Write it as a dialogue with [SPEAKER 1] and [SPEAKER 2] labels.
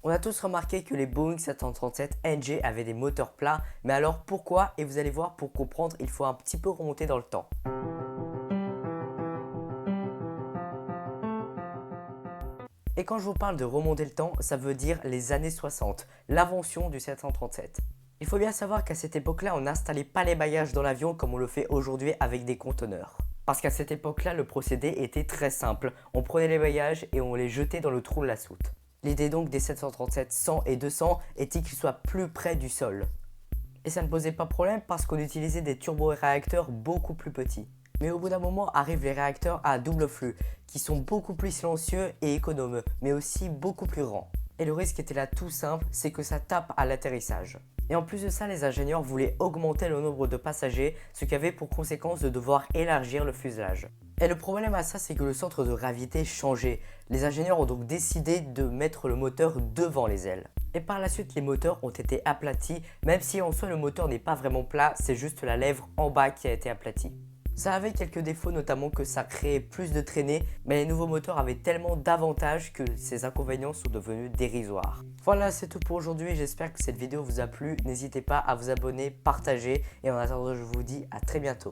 [SPEAKER 1] On a tous remarqué que les Boeing 737 NG avaient des moteurs plats, mais alors pourquoi? Et vous allez voir, pour comprendre, il faut un petit peu remonter dans le temps. Et quand je vous parle de remonter le temps, ça veut dire les années 60, l'invention du 737. Il faut bien savoir qu'à cette époque-là, on n'installait pas les bagages dans l'avion comme on le fait aujourd'hui avec des conteneurs. Parce qu'à cette époque-là, le procédé était très simple. On prenait les bagages et on les jetait dans le trou de la soute. L'idée donc des 737 100 et 200 était qu'ils soient plus près du sol. Et ça ne posait pas problème parce qu'on utilisait des turboréacteurs beaucoup plus petits. Mais au bout d'un moment arrivent les réacteurs à double flux, qui sont beaucoup plus silencieux et économes, mais aussi beaucoup plus grands. Et le risque était là tout simple, c'est que ça tape à l'atterrissage. Et en plus de ça, les ingénieurs voulaient augmenter le nombre de passagers, ce qui avait pour conséquence de devoir élargir le fuselage. Et le problème à ça, c'est que le centre de gravité changeait. Les ingénieurs ont donc décidé de mettre le moteur devant les ailes. Et par la suite, les moteurs ont été aplatis, même si en soi le moteur n'est pas vraiment plat, c'est juste la lèvre en bas qui a été aplatie. Ça avait quelques défauts, notamment que ça créait plus de traînées, mais les nouveaux moteurs avaient tellement d'avantages que ces inconvénients sont devenus dérisoires. Voilà, c'est tout pour aujourd'hui, j'espère que cette vidéo vous a plu. N'hésitez pas à vous abonner, partager, et en attendant, je vous dis à très bientôt.